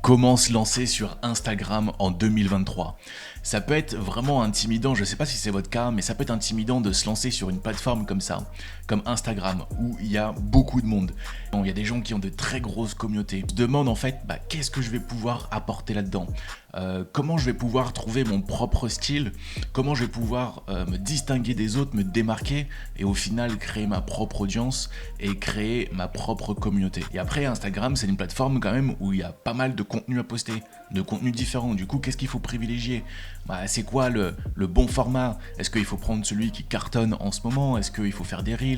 Comment se lancer sur Instagram en 2023? Ça peut être vraiment intimidant, je ne sais pas si c'est votre cas, mais ça peut être intimidant de se lancer sur une plateforme comme ça, comme Instagram, où il y a beaucoup de monde. Il y a des gens qui ont de très grosses communautés. On se demande en fait, qu'est-ce que je vais pouvoir apporter là-dedans? Comment je vais pouvoir trouver mon propre style? Comment je vais pouvoir me distinguer des autres, me démarquer et au final créer ma propre audience et créer ma propre communauté? Et après, Instagram, c'est une plateforme quand même où il y a pas mal de contenu à poster, de contenu différent. Du coup, qu'est-ce qu'il faut privilégier? C'est quoi le bon format? Est-ce qu'il faut prendre celui qui cartonne en ce moment? Est-ce qu'il faut faire des reels?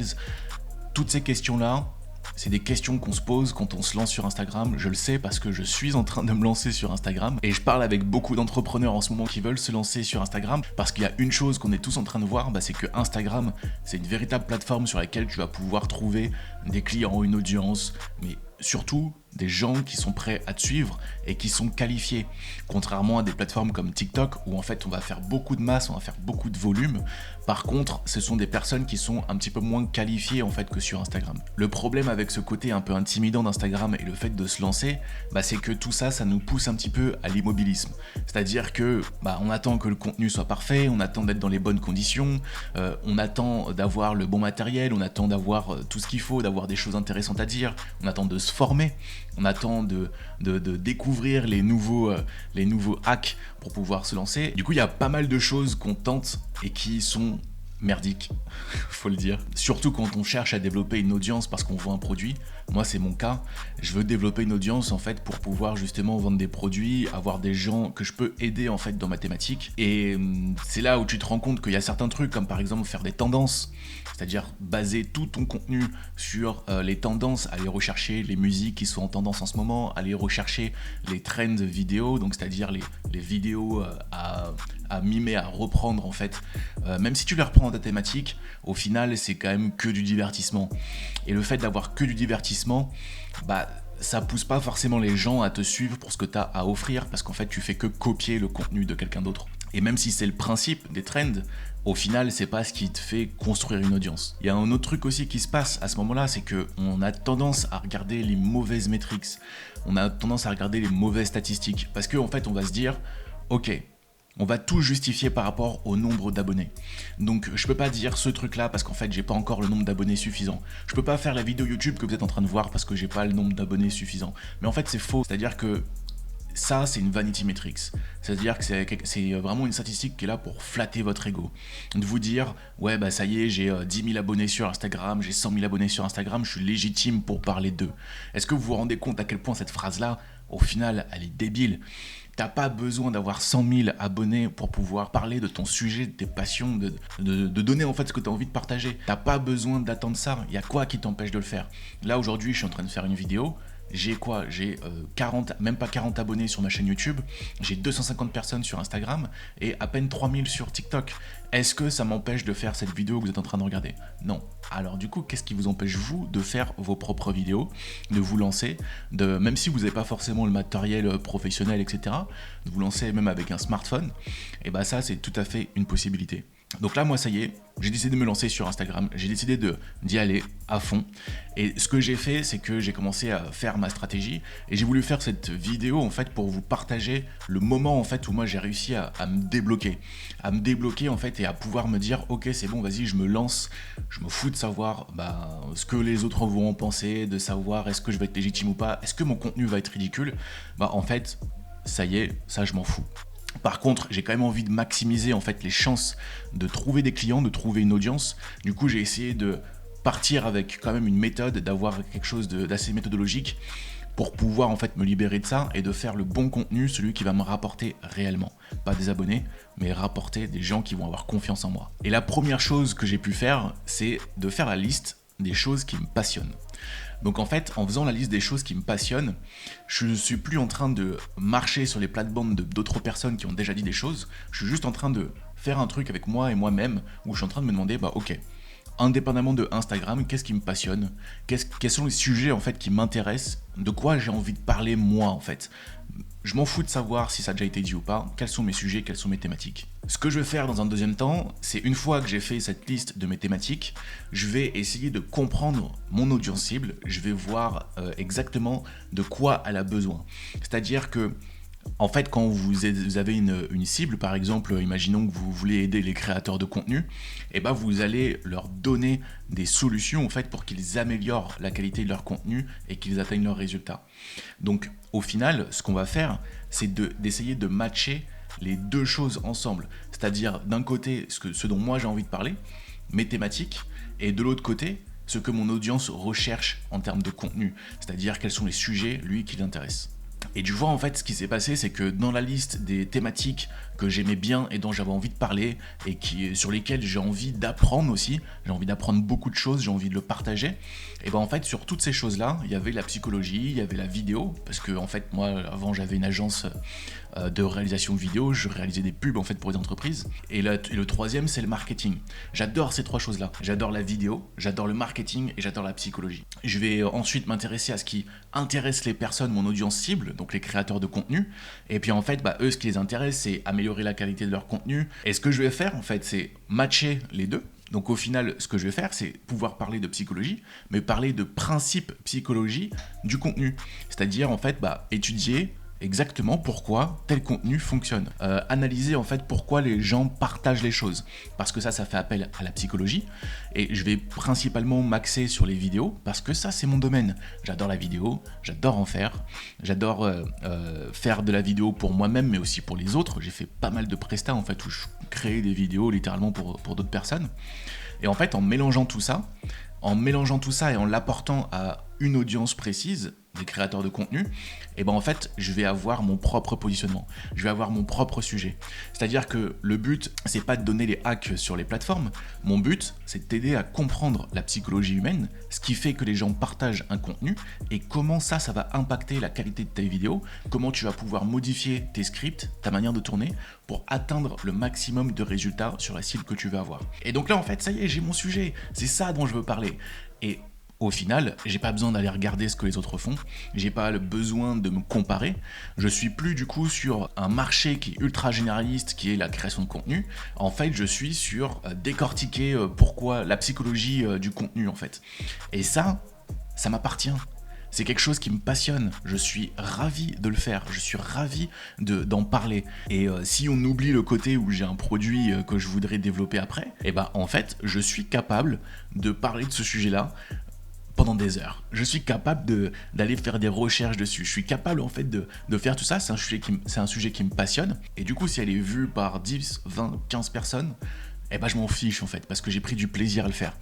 Toutes ces questions-là, c'est des questions qu'on se pose quand on se lance sur Instagram. Je le sais parce que je suis en train de me lancer sur Instagram et je parle avec beaucoup d'entrepreneurs en ce moment qui veulent se lancer sur Instagram parce qu'il y a une chose qu'on est tous en train de voir, c'est que Instagram, c'est une véritable plateforme sur laquelle tu vas pouvoir trouver des clients, une audience, mais surtout des gens qui sont prêts à te suivre et qui sont qualifiés. Contrairement à des plateformes comme TikTok où en fait on va faire beaucoup de masse, on va faire beaucoup de volume. Par contre, ce sont des personnes qui sont un petit peu moins qualifiées en fait que sur Instagram. Le problème avec ce côté un peu intimidant d'Instagram et le fait de se lancer, c'est que tout ça, ça nous pousse un petit peu à l'immobilisme. C'est-à-dire que on attend que le contenu soit parfait, on attend d'être dans les bonnes conditions, on attend d'avoir le bon matériel, on attend d'avoir tout ce qu'il faut, d'avoir des choses intéressantes à dire, on attend de se former. On attend de découvrir les nouveaux hacks pour pouvoir se lancer. Du coup, il y a pas mal de choses qu'on tente et qui sont merdiques, faut le dire. Surtout quand on cherche à développer une audience parce qu'on vend un produit. Moi, c'est mon cas. Je veux développer une audience en fait pour pouvoir justement vendre des produits, avoir des gens que je peux aider en fait dans ma thématique. Et c'est là où tu te rends compte qu'il y a certains trucs comme par exemple faire des tendances, c'est-à-dire baser tout ton contenu sur les tendances, aller rechercher les musiques qui sont en tendance en ce moment, aller rechercher les trends vidéo, donc c'est-à-dire les vidéos à mimer, à reprendre en fait. Même si tu les reprends dans ta thématique, au final c'est quand même que du divertissement. Et le fait d'avoir que du divertissement, ça pousse pas forcément les gens à te suivre pour ce que tu as à offrir parce qu'en fait tu fais que copier le contenu de quelqu'un d'autre. Et même si c'est le principe des trends, au final c'est pas ce qui te fait construire une audience. Il y a un autre truc aussi qui se passe à ce moment-là, c'est que on a tendance à regarder les mauvaises métriques, on a tendance à regarder les mauvaises statistiques parce qu'en fait on va se dire ok, on va tout justifier par rapport au nombre d'abonnés. Donc je peux pas dire ce truc là parce qu'en fait j'ai pas encore le nombre d'abonnés suffisant. Je peux pas faire la vidéo YouTube que vous êtes en train de voir parce que j'ai pas le nombre d'abonnés suffisant. Mais en fait c'est faux, c'est-à-dire que ça c'est une vanity metrics. C'est-à-dire que c'est vraiment une statistique qui est là pour flatter votre ego. De vous dire ouais ça y est, j'ai 10 000 abonnés sur Instagram, j'ai 100 000 abonnés sur Instagram, je suis légitime pour parler d'eux. Est-ce que vous vous rendez compte à quel point cette phrase là, au final, elle est débile? T'as pas besoin d'avoir 100 000 abonnés pour pouvoir parler de ton sujet, de tes passions, de donner en fait ce que tu as envie de partager. T'as pas besoin d'attendre ça. Il y a quoi qui t'empêche de le faire? Là aujourd'hui, je suis en train de faire une vidéo. J'ai 40, même pas 40 abonnés sur ma chaîne YouTube, j'ai 250 personnes sur Instagram et à peine 3000 sur TikTok. Est-ce que ça m'empêche de faire cette vidéo que vous êtes en train de regarder? Non. Alors du coup, qu'est-ce qui vous empêche vous de faire vos propres vidéos, de vous lancer, même si vous n'avez pas forcément le matériel professionnel, etc., de vous lancer même avec un smartphone? Et ça c'est tout à fait une possibilité. Donc là, moi, ça y est, j'ai décidé de me lancer sur Instagram, j'ai décidé d'y aller à fond. Et ce que j'ai fait, c'est que j'ai commencé à faire ma stratégie et j'ai voulu faire cette vidéo en fait pour vous partager le moment en fait où moi j'ai réussi à me débloquer. À me débloquer en fait et à pouvoir me dire ok c'est bon, vas-y, je me lance, je me fous de savoir ce que les autres vont en penser, de savoir est-ce que je vais être légitime ou pas, est-ce que mon contenu va être ridicule. En fait, ça y est, ça je m'en fous. Par contre, j'ai quand même envie de maximiser en fait les chances de trouver des clients, de trouver une audience. Du coup, j'ai essayé de partir avec quand même une méthode, d'avoir quelque chose d'assez méthodologique pour pouvoir en fait me libérer de ça et de faire le bon contenu, celui qui va me rapporter réellement. Pas des abonnés, mais rapporter des gens qui vont avoir confiance en moi. Et la première chose que j'ai pu faire, c'est de faire la liste des choses qui me passionnent. Donc en fait, en faisant la liste des choses qui me passionnent, je ne suis plus en train de marcher sur les plates-bandes d'autres personnes qui ont déjà dit des choses, je suis juste en train de faire un truc avec moi et moi-même, où je suis en train de me demander, ok, indépendamment de Instagram, qu'est-ce qui me passionne, quels sont les sujets en fait qui m'intéressent, de quoi j'ai envie de parler moi en fait. je m'en fous de savoir si ça a déjà été dit ou pas, quels sont mes sujets, quelles sont mes thématiques. Ce que je vais faire dans un deuxième temps, c'est une fois que j'ai fait cette liste de mes thématiques, je vais essayer de comprendre mon audience cible, je vais voir exactement de quoi elle a besoin. C'est-à-dire que en fait, quand vous avez une cible, par exemple, imaginons que vous voulez aider les créateurs de contenu, et ben vous allez leur donner des solutions en fait, pour qu'ils améliorent la qualité de leur contenu et qu'ils atteignent leurs résultats. Donc au final, ce qu'on va faire, c'est d'essayer de matcher les deux choses ensemble. C'est-à-dire d'un côté, ce dont moi j'ai envie de parler, mes thématiques, et de l'autre côté, ce que mon audience recherche en termes de contenu. C'est-à-dire quels sont les sujets, lui, qui l'intéressent. Et tu vois, en fait, ce qui s'est passé, c'est que dans la liste des thématiques que j'aimais bien et dont j'avais envie de parler et sur lesquelles j'ai envie d'apprendre aussi, j'ai envie d'apprendre beaucoup de choses, j'ai envie de le partager, et ben en fait, sur toutes ces choses-là, il y avait la psychologie, il y avait la vidéo, parce que en fait, moi, avant, j'avais une agence de réalisation vidéo, je réalisais des pubs en fait pour des entreprises. Et le troisième, c'est le marketing. J'adore ces trois choses-là. J'adore la vidéo, j'adore le marketing et j'adore la psychologie. Je vais ensuite m'intéresser à ce qui intéresse les personnes, mon audience cible, donc les créateurs de contenu. Et puis en fait, eux, ce qui les intéresse, c'est améliorer la qualité de leur contenu. Et ce que je vais faire, en fait, c'est matcher les deux. Donc au final, ce que je vais faire, c'est pouvoir parler de psychologie, mais parler de principes psychologie du contenu. C'est-à-dire, en fait, étudier exactement pourquoi tel contenu fonctionne. Analyser en fait pourquoi les gens partagent les choses. Parce que ça fait appel à la psychologie. Et je vais principalement m'axer sur les vidéos parce que ça, c'est mon domaine. J'adore la vidéo, j'adore en faire. J'adore faire de la vidéo pour moi-même, mais aussi pour les autres. J'ai fait pas mal de prestats en fait où je crée des vidéos littéralement pour d'autres personnes. Et en fait, en mélangeant tout ça et en l'apportant à une audience précise, des créateurs de contenu, et ben en fait, je vais avoir mon propre positionnement. Je vais avoir mon propre sujet. C'est-à-dire que le but, c'est pas de donner les hacks sur les plateformes. Mon but, c'est de t'aider à comprendre la psychologie humaine, ce qui fait que les gens partagent un contenu et comment ça va impacter la qualité de tes vidéos, comment tu vas pouvoir modifier tes scripts, ta manière de tourner pour atteindre le maximum de résultats sur la cible que tu veux avoir. Et donc là, en fait, ça y est, j'ai mon sujet. C'est ça dont je veux parler. Et au final, j'ai pas besoin d'aller regarder ce que les autres font, j'ai pas le besoin de me comparer, je suis plus du coup sur un marché qui est ultra généraliste, qui est la création de contenu, en fait je suis sur décortiquer pourquoi la psychologie du contenu en fait. Et ça m'appartient. C'est quelque chose qui me passionne, je suis ravi de le faire, je suis ravi d'en parler. Et si on oublie le côté où j'ai un produit que je voudrais développer après, et ben en fait je suis capable de parler de ce sujet-là pendant des heures. Je suis capable d'aller faire des recherches dessus. Je suis capable en fait de faire tout ça. C'est un sujet qui me passionne. Et du coup, si elle est vue par 10, 20, 15 personnes, eh ben je m'en fiche en fait, parce que j'ai pris du plaisir à le faire.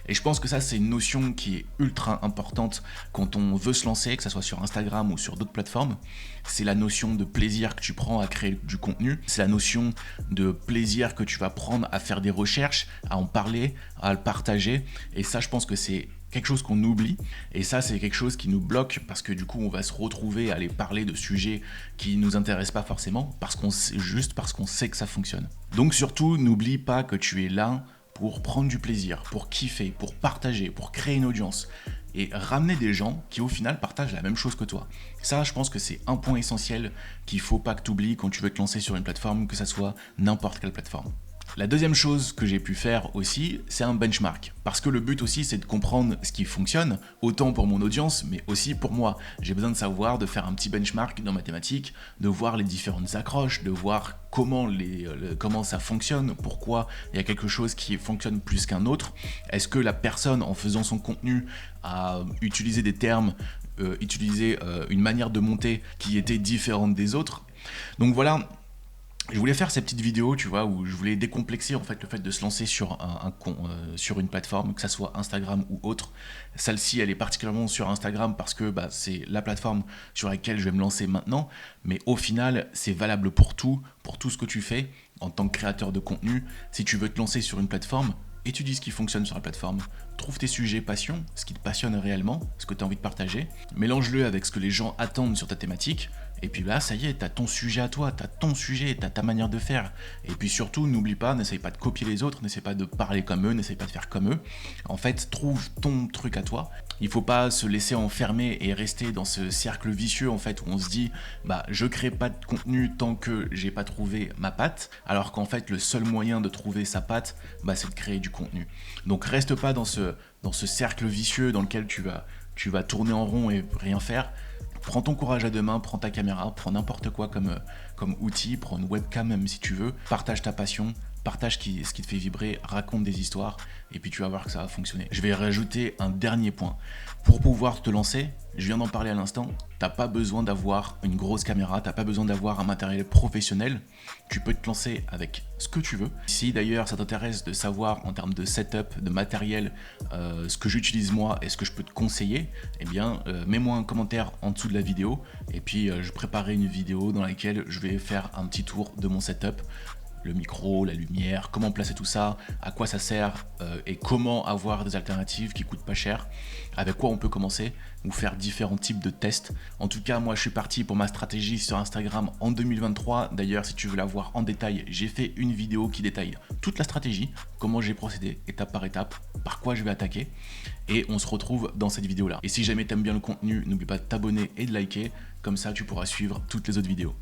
Et je pense que ça, c'est une notion qui est ultra importante quand on veut se lancer, que ce soit sur Instagram ou sur d'autres plateformes. C'est la notion de plaisir que tu prends à créer du contenu. C'est la notion de plaisir que tu vas prendre à faire des recherches, à en parler, à le partager. Et ça, je pense que c'est quelque chose qu'on oublie, et ça c'est quelque chose qui nous bloque parce que du coup on va se retrouver à aller parler de sujets qui nous intéressent pas forcément parce qu'on sait que ça fonctionne. Donc surtout n'oublie pas que tu es là pour prendre du plaisir, pour kiffer, pour partager, pour créer une audience et ramener des gens qui au final partagent la même chose que toi. Ça, je pense que c'est un point essentiel qu'il faut pas que tu oublies quand tu veux te lancer sur une plateforme, que ça soit n'importe quelle plateforme. La deuxième chose que j'ai pu faire aussi, c'est un benchmark. Parce que le but aussi, c'est de comprendre ce qui fonctionne, autant pour mon audience, mais aussi pour moi. J'ai besoin de savoir, de faire un petit benchmark dans ma thématique, de voir les différentes accroches, de voir comment ça fonctionne, pourquoi il y a quelque chose qui fonctionne plus qu'un autre. Est-ce que la personne, en faisant son contenu, a utilisé des termes, une manière de monter qui était différente des autres. Donc voilà. Je voulais faire cette petite vidéo, tu vois, où je voulais décomplexer en fait le fait de se lancer sur sur une plateforme, que ça soit Instagram ou autre. Celle-ci, elle est particulièrement sur Instagram parce que c'est la plateforme sur laquelle je vais me lancer maintenant. Mais au final, c'est valable pour tout ce que tu fais en tant que créateur de contenu. Si tu veux te lancer sur une plateforme, étudie ce qui fonctionne sur la plateforme, trouve tes sujets passion, ce qui te passionne réellement, ce que tu as envie de partager, mélange-le avec ce que les gens attendent sur ta thématique, Et puis là, ça y est, t'as ton sujet à toi, t'as ton sujet, t'as ta manière de faire. Et puis surtout, n'oublie pas, n'essaye pas de copier les autres, n'essaye pas de parler comme eux, n'essaye pas de faire comme eux. En fait, trouve ton truc à toi. Il faut pas se laisser enfermer et rester dans ce cercle vicieux en fait où on se dit bah je crée pas de contenu tant que j'ai pas trouvé ma patte, alors qu'en fait le seul moyen de trouver sa patte, bah c'est de créer du contenu. Donc reste pas dans ce cercle vicieux dans lequel tu vas tourner en rond et rien faire. Prends ton courage à deux mains, prends ta caméra, prends n'importe quoi comme outil, prends une webcam même si tu veux, partage ta passion, partage ce qui te fait vibrer, raconte des histoires, et puis tu vas voir que ça va fonctionner. Je vais rajouter un dernier point. Pour pouvoir te lancer, je viens d'en parler à l'instant, t'as pas besoin d'avoir une grosse caméra, t'as pas besoin d'avoir un matériel professionnel, tu peux te lancer avec ce que tu veux. Si d'ailleurs ça t'intéresse de savoir en termes de setup, de matériel, ce que j'utilise moi et ce que je peux te conseiller, eh bien mets-moi un commentaire en dessous de la vidéo, et puis je préparerai une vidéo dans laquelle je vais faire un petit tour de mon setup, le micro, la lumière, comment placer tout ça, à quoi ça sert et comment avoir des alternatives qui coûtent pas cher, avec quoi on peut commencer ou faire différents types de tests. En tout cas, moi je suis parti pour ma stratégie sur Instagram en 2023. D'ailleurs, si tu veux la voir en détail, j'ai fait une vidéo qui détaille toute la stratégie, comment j'ai procédé étape par étape, par quoi je vais attaquer, et on se retrouve dans cette vidéo là. Et si jamais t'aimes bien le contenu, n'oublie pas de t'abonner et de liker, comme ça tu pourras suivre toutes les autres vidéos.